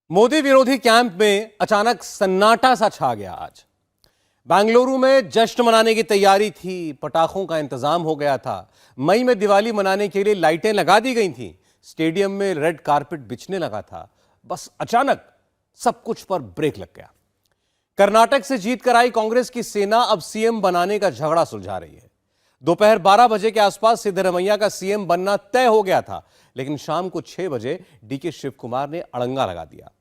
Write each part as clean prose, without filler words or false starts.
मोदी विरोधी कैंप में अचानक सन्नाटा सा छा गया। आज बेंगलुरु में जश्न मनाने की तैयारी थी, पटाखों का इंतजाम हो गया था। मई में दिवाली मनाने के लिए लाइटें लगा दी गई थीं, स्टेडियम में रेड कारपेट बिछने लगा था। बस अचानक सब कुछ पर ब्रेक लग गया। कर्नाटक से जीत कर आई कांग्रेस की सेना अब सीएम बनाने का झगड़ा सुलझा रही है। दोपहर 12 बजे के आसपास सिद्धरमैया का सीएम बनना तय हो गया था, लेकिन शाम को 6 बजे डीके शिव कुमार ने अड़ंगा लगा दिया।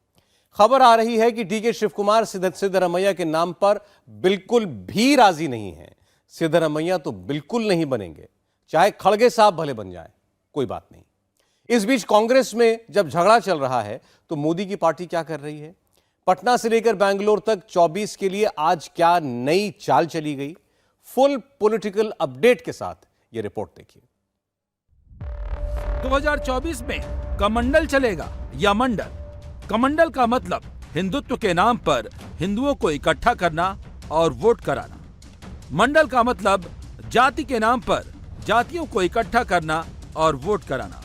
खबर आ रही है कि डीके शिव कुमार सिद्धरमैया के नाम पर बिल्कुल भी राजी नहीं है। सिद्धरमैया तो बिल्कुल नहीं बनेंगे, चाहे खड़गे साहब भले बन जाए, कोई बात नहीं। इस बीच कांग्रेस में जब झगड़ा चल रहा है तो मोदी की पार्टी क्या कर रही है? पटना से लेकर बेंगलोर तक 24 के लिए आज क्या नई चाल चली गई? फुल पॉलिटिकल अपडेट के साथ यह रिपोर्ट देखिए। 2024 में कमंडल चलेगा या मंडल? कमंडल का मतलब हिंदुत्व के नाम पर हिंदुओं को इकट्ठा करना और वोट कराना। मंडल का मतलब जाति के नाम पर जातियों को इकट्ठा करना और वोट कराना।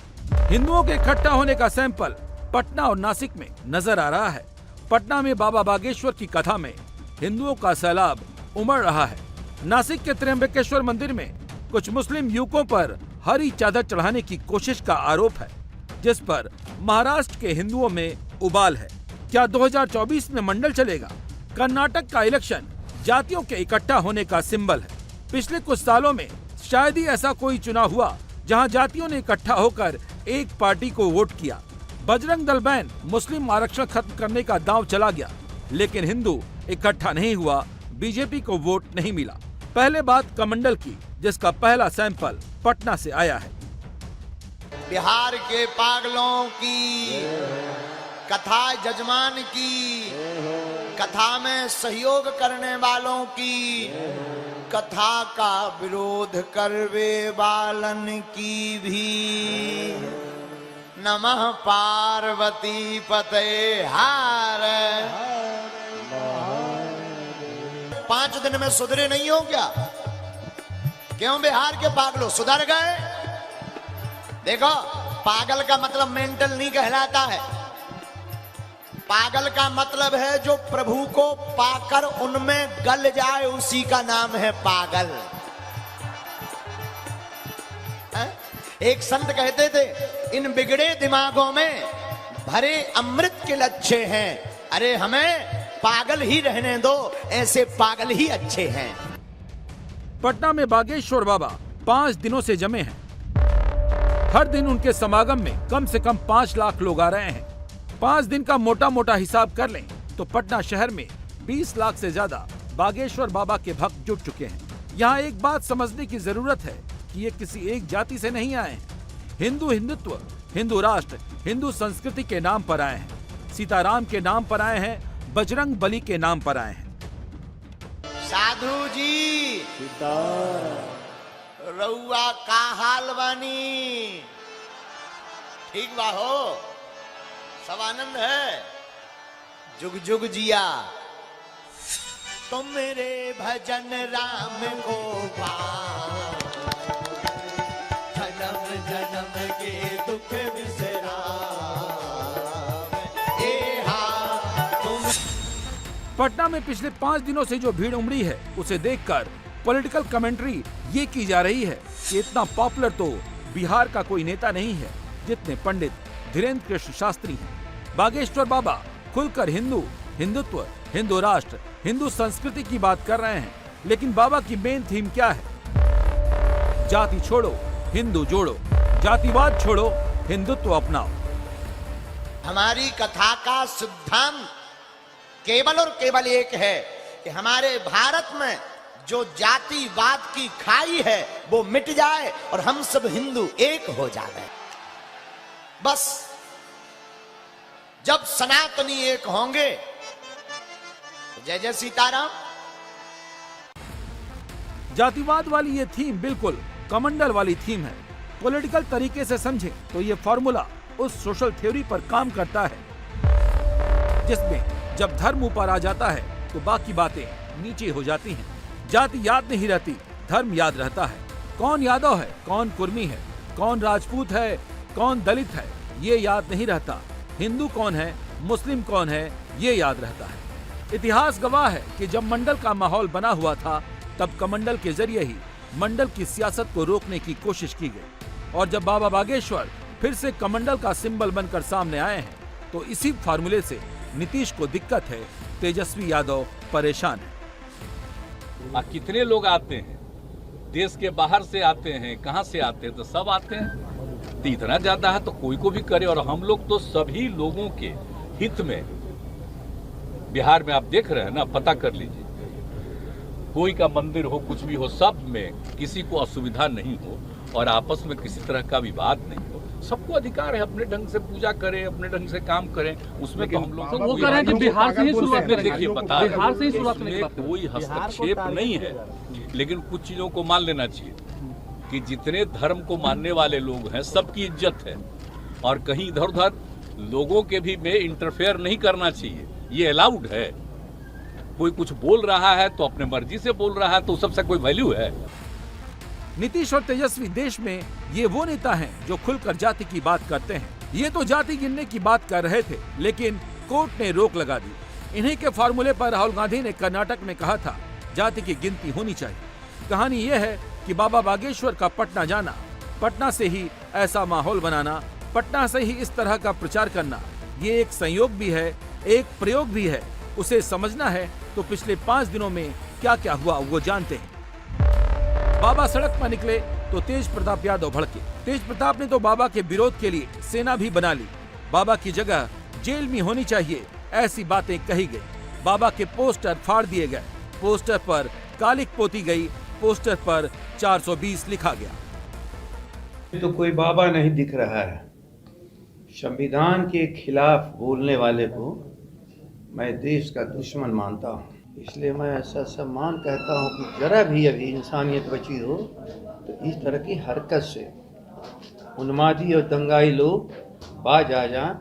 हिंदुओं के इकट्ठा होने का सैंपल पटना और नासिक में नजर आ रहा है। पटना में बाबा बागेश्वर की कथा में हिंदुओं का सैलाब उमड़ रहा है। नासिक के त्र्यंबकेश्वर मंदिर में कुछ मुस्लिम युवकों पर हरी चादर चढ़ाने की कोशिश का आरोप है, जिस पर महाराष्ट्र के हिंदुओं में उबाल है। क्या 2024 में मंडल चलेगा? कर्नाटक का इलेक्शन जातियों के इकट्ठा होने का सिंबल है। पिछले कुछ सालों में शायद ही ऐसा कोई चुनाव हुआ जहां जातियों ने इकट्ठा होकर एक पार्टी को वोट किया। बजरंग दल बैन मुस्लिम आरक्षण खत्म करने का दांव चला गया, लेकिन हिंदू इकट्ठा नहीं हुआ, बीजेपी को वोट नहीं मिला। पहले बात कमंडल की, जिसका पहला सैंपल पटना से आया है। बिहार के पागलों की कथा, जजमान की कथा में सहयोग करने वालों की कथा का विरोध करवे वालन की भी। नमः पार्वती पते हार। 5 दिन में सुधरे नहीं हो क्या? क्यों बिहार के पागलों सुधर गए? देखो, पागल का मतलब मेंटल नहीं कहलाता है। पागल का मतलब है जो प्रभु को पाकर उनमें गल जाए, उसी का नाम है पागल। एक संत कहते थे, इन बिगड़े दिमागों में भरे अमृत के लच्छे हैं। अरे हमें पागल ही रहने दो, ऐसे पागल ही अच्छे हैं। पटना में बागेश्वर बाबा 5 दिनों से जमे हैं। हर दिन उनके समागम में कम से कम 5 लाख लोग आ रहे हैं। 5 दिन का मोटा मोटा हिसाब कर लें तो पटना शहर में 20 लाख से ज्यादा बागेश्वर बाबा के भक्त जुट चुके हैं। यहाँ एक बात समझने की जरूरत है कि ये किसी एक जाति से नहीं आए हैं। हिंदू हिंदुत्व, हिंदू राष्ट्र, हिंदू संस्कृति के नाम पर आए हैं। सीताराम के नाम पर आए हैं, बजरंग बली के नाम पर आए हैं। साधु जी, रउआ का हाल बानी? ठीक बा हो? सब आनंद है? जुग जुग जिया। तुम मेरे भजन राम को पाओ, जन्म जन्म के दुख बिसराओ। पटना में पिछले 5 दिनों से जो भीड़ उमड़ी है, उसे देखकर पॉलिटिकल कमेंट्री ये की जा रही है कि इतना पॉपुलर तो बिहार का कोई नेता नहीं है जितने पंडित धीरेन्द्र कृष्ण शास्त्री हैं। बागेश्वर बाबा खुलकर हिंदू हिंदुत्व, हिंदू राष्ट्र, हिंदू संस्कृति की बात कर रहे हैं, लेकिन बाबा की मेन थीम क्या है? जाति छोड़ो, हिंदू जोड़ो, जातिवाद छोड़ो, हिंदुत्व अपनाओ। हमारी कथा का सिद्धांत केवल और केवल एक है कि हमारे भारत में जो जातिवाद की खाई है वो मिट जाए और हम सब हिंदू एक हो जाए। बस जब सनातनी एक होंगे तो जय जय सीताराम। जातिवाद वाली ये थीम बिल्कुल कमंडल वाली थीम है। पॉलिटिकल तरीके से समझें तो ये फॉर्मूला उस सोशल थ्योरी पर काम करता है जिसमें जब धर्म ऊपर आ जाता है तो बाकी बातें नीचे हो जाती हैं। जाति याद नहीं रहती, धर्म याद रहता है। कौन यादव है, कौन कुर्मी है, कौन राजपूत है, कौन दलित है, ये याद नहीं रहता। हिंदू कौन है मुस्लिम कौन है ये याद रहता है। इतिहास गवाह है कि जब मंडल का माहौल बना हुआ था तब कमंडल के जरिए ही मंडल की सियासत को रोकने की कोशिश की गई, और जब बाबा बागेश्वर फिर से कमंडल का सिंबल बनकर सामने आए हैं तो इसी फार्मूले से नीतीश को दिक्कत है, तेजस्वी यादव परेशान है। कितने लोग आते हैं, देश के बाहर से आते हैं, कहां से आते हैं, तो सब आते हैं। तो इतना ज्यादा है तो कोई को भी करे, और हम लोग तो सभी लोगों के हित में बिहार में आप देख रहे हैं ना, पता कर लीजिए, कोई का मंदिर हो, कुछ भी हो, सब में किसी को असुविधा नहीं हो और आपस में किसी तरह का विवाद नहीं हो। सबको अधिकार है अपने ढंग से पूजा करें, अपने ढंग से काम करें, उसमें तो हम लोग तो वो कह रहे हैं कि बिहार से ही शुरुआत करें। देखिए बता बिहार से ही शुरुआत करने की उसमें बात कोई हस्तक्षेप नहीं है, लेकिन कुछ चीजों को मान लेना चाहिए कि जितने धर्म को मानने वाले लोग हैं सबकी इज्जत है, और कहीं इधर उधर लोगों के भी में इंटरफेयर नहीं करना चाहिए, ये अलाउड है। कोई कुछ बोल रहा है तो अपने मर्जी से बोल रहा है, तो सबसे कोई वैल्यू है। नीतीश और तेजस्वी देश में ये वो नेता हैं जो खुलकर जाति की बात करते हैं। ये तो जाति गिनने की बात कर रहे थे, लेकिन कोर्ट ने रोक लगा दी। इन्हीं के फार्मूले पर राहुल गांधी ने कर्नाटक में कहा था जाति की गिनती होनी चाहिए। कहानी ये है कि बाबा बागेश्वर का पटना जाना, पटना से ही ऐसा माहौल बनाना, पटना से ही इस तरह का प्रचार करना, ये एक संयोग भी है, एक प्रयोग भी है। उसे समझना है तो पिछले 5 दिनों में क्या क्या हुआ वो जानते हैं। बाबा सड़क पर निकले तो तेज प्रताप यादव भड़के। तेज प्रताप ने तो बाबा के विरोध के लिए सेना भी बना ली। बाबा की जगह जेल में होनी चाहिए, ऐसी बातें कही गई। बाबा के पोस्टर फाड़ दिए गए, पोस्टर पर कालिक पोती गई, पोस्टर पर 420 लिखा गया। तो कोई बाबा नहीं दिख रहा है। संविधान के खिलाफ बोलने वाले को मैं देश का दुश्मन मानता हूँ, इसलिए मैं ऐसा सम्मान कहता हूँ कि जरा भी अभी इंसानियत बची हो तो इस तरह की हरकत से उन्मादी और दंगाई लोग बाज आ जाएं,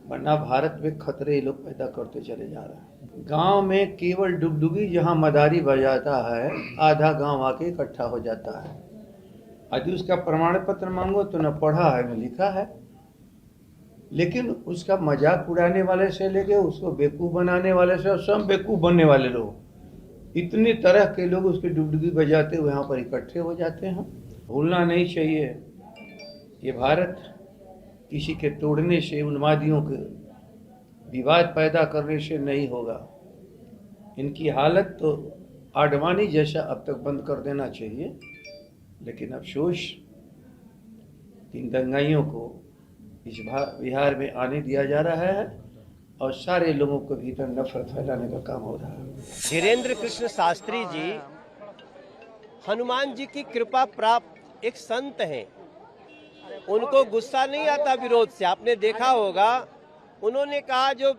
वरना भारत में खतरे ये लोग पैदा करते चले जा रहे हैं। गांव में केवल डुगडुगी जहां मदारी बजाता है, आधा गांव आके इकट्ठा हो जाता है। यदि उसका प्रमाण पत्र मांगो तो न पढ़ा है न लिखा है, लेकिन उसका मजाक उड़ाने वाले से लेके उसको बेवकूफ़ बनाने वाले से और सब बेवकूफ़ बनने वाले लोग, इतनी तरह के लोग उसकी डुगडुगी बजाते हुए यहाँ पर इकट्ठे हो जाते हैं। भूलना नहीं चाहिए, ये भारत किसी के तोड़ने से, उन्मादियों के विवाद पैदा करने से नहीं होगा। इनकी हालत तो आडवाणी जैसा अब तक बंद कर देना चाहिए, लेकिन अफसोस इन दंगाइयों को इस बिहार में आने दिया जा रहा है और सारे लोगों को भीतर नफरत फैलाने का काम हो रहा है। धीरेन्द्र कृष्ण शास्त्री जी हनुमान जी की कृपा प्राप्त एक संत हैं। उनको गुस्सा नहीं आता विरोध से। आपने देखा होगा, उन्होंने कहा जो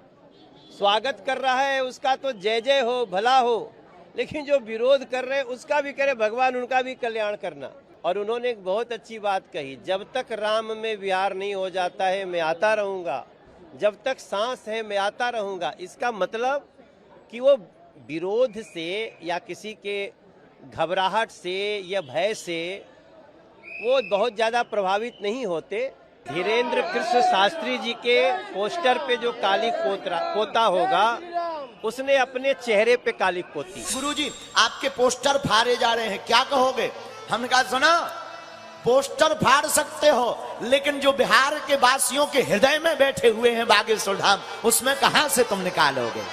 स्वागत कर रहा है उसका तो जय जय हो, भला हो, लेकिन जो विरोध कर रहे हैं उसका भी करे भगवान उनका भी कल्याण करना। और उन्होंने एक बहुत अच्छी बात कही, जब तक राम में विहार नहीं हो जाता है मैं आता रहूँगा, जब तक सांस है मैं आता रहूँगा। इसका मतलब कि वो विरोध से या किसी के घबराहट से या भय से वो बहुत ज़्यादा प्रभावित नहीं होते। धीरेन्द्र कृष्ण शास्त्री जी के पोस्टर पे जो कालिक पोता होगा, उसने अपने चेहरे पे कालिक पोती। गुरुजी, आपके पोस्टर फाड़े जा रहे हैं, क्या कहोगे? हमने कहा सुना, पोस्टर फाड़ सकते हो, लेकिन जो बिहार के वासियों के हृदय में बैठे हुए हैं बागेश्वर धाम, उसमें कहां से तुम निकालोगे?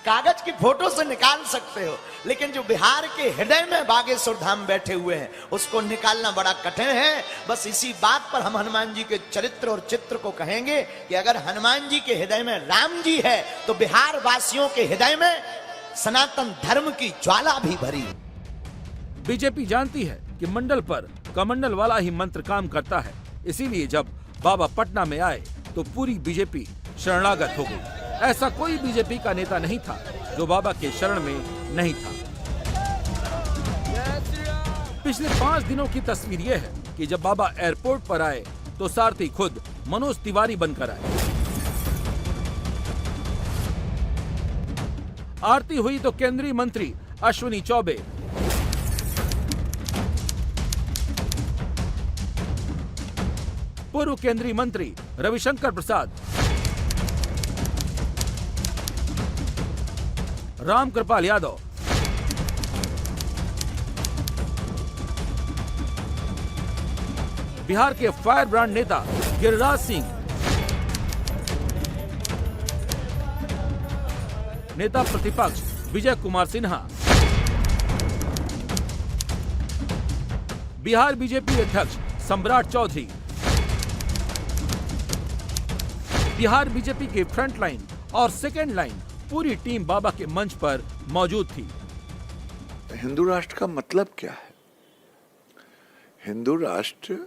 कागज की फोटो से निकाल सकते हो, लेकिन जो बिहार के हृदय में बागेश्वर धाम बैठे हुए हैं उसको निकालना बड़ा कठिन है। बस इसी बात पर हम हनुमान जी के चरित्र और चित्र को कहेंगे कि अगर हनुमान जी के हृदय में राम जी है तो बिहार वासियों के हृदय में सनातन धर्म की ज्वाला भी भरी। बीजेपी जानती है कि मंडल पर कमंडल वाला ही मंत्र काम करता है, इसीलिए जब बाबा पटना में आए तो पूरी बीजेपी शरणागत हो गई। ऐसा कोई बीजेपी का नेता नहीं था जो बाबा के शरण में नहीं था। पिछले 5 दिनों की तस्वीर यह है कि जब बाबा एयरपोर्ट पर आए तो सारथी खुद मनोज तिवारी बनकर आए। आरती हुई तो केंद्रीय मंत्री अश्विनी चौबे, पूर्व केंद्रीय मंत्री रविशंकर प्रसाद, रामकृपाल यादव, बिहार के फायर ब्रांड नेता गिरिराज सिंह, नेता प्रतिपक्ष विजय कुमार सिन्हा, बिहार बीजेपी अध्यक्ष सम्राट चौधरी, बिहार बीजेपी के फ्रंट लाइन और सेकेंड लाइन पूरी टीम बाबा के मंच पर मौजूद थी। हिंदू राष्ट्र का मतलब क्या है? हिंदू राष्ट्र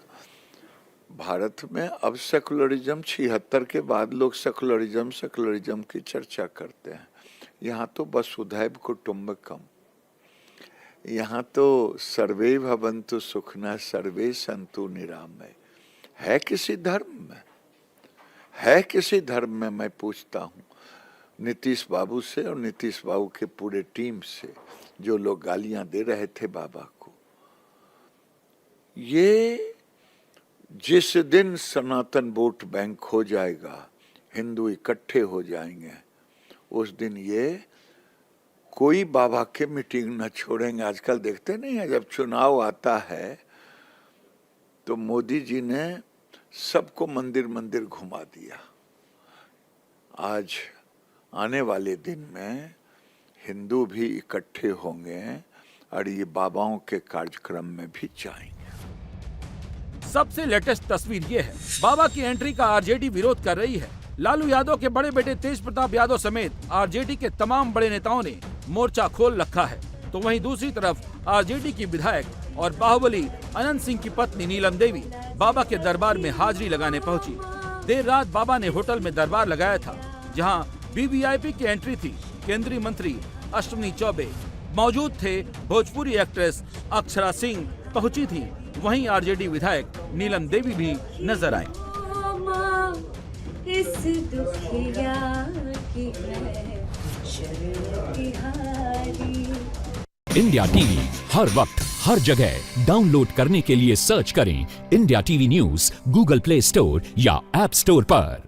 भारत में अब सेकुलरिज्म 76 के बाद लोग सेकुलरिज्म की चर्चा करते हैं। यहाँ तो वसुधैव कुटुंबकम, यहाँ तो सर्वे भवन्तु सुखिनः सर्वे सन्तु निरामय। है किसी धर्म में? है किसी धर्म में? मैं पूछता हूँ नीतीश बाबू से और नीतीश बाबू के पूरे टीम से, जो लोग गालियां दे रहे थे बाबा को। ये जिस दिन सनातन वोट बैंक हो जाएगा, हिंदू इकट्ठे हो जाएंगे, उस दिन ये कोई बाबा के मीटिंग न छोड़ेंगे। आजकल देखते नहीं है, जब चुनाव आता है तो मोदी जी ने सबको मंदिर मंदिर घुमा दिया। आज आने वाले दिन में हिंदू भी इकट्ठे होंगे और ये बाबाओं के कार्यक्रम में भी जाएंगे। सबसे लेटेस्ट तस्वीर ये है, बाबा की एंट्री का आरजेडी विरोध कर रही है। लालू यादव के बड़े बेटे तेज प्रताप यादव समेत आरजेडी के तमाम बड़े नेताओं ने मोर्चा खोल रखा है। तो वहीं दूसरी तरफ आरजेडी की विधायक और बाहुबली अनंत सिंह की पत्नी नीलम देवी बाबा के दरबार में हाजिरी लगाने पहुंची। देर रात बाबा ने होटल में दरबार लगाया था, जहां वीवीआईपी की एंट्री थी। केंद्रीय मंत्री अश्विनी चौबे मौजूद थे, भोजपुरी एक्ट्रेस अक्षरा सिंह पहुंची थी, वहीं आरजेडी विधायक नीलम देवी भी नजर आए। इस दुखिया की है शरणतिहारी। इंडिया टीवी हर वक्त हर जगह डाउनलोड करने के लिए सर्च करें India TV news Google play store या ऐप स्टोर पर।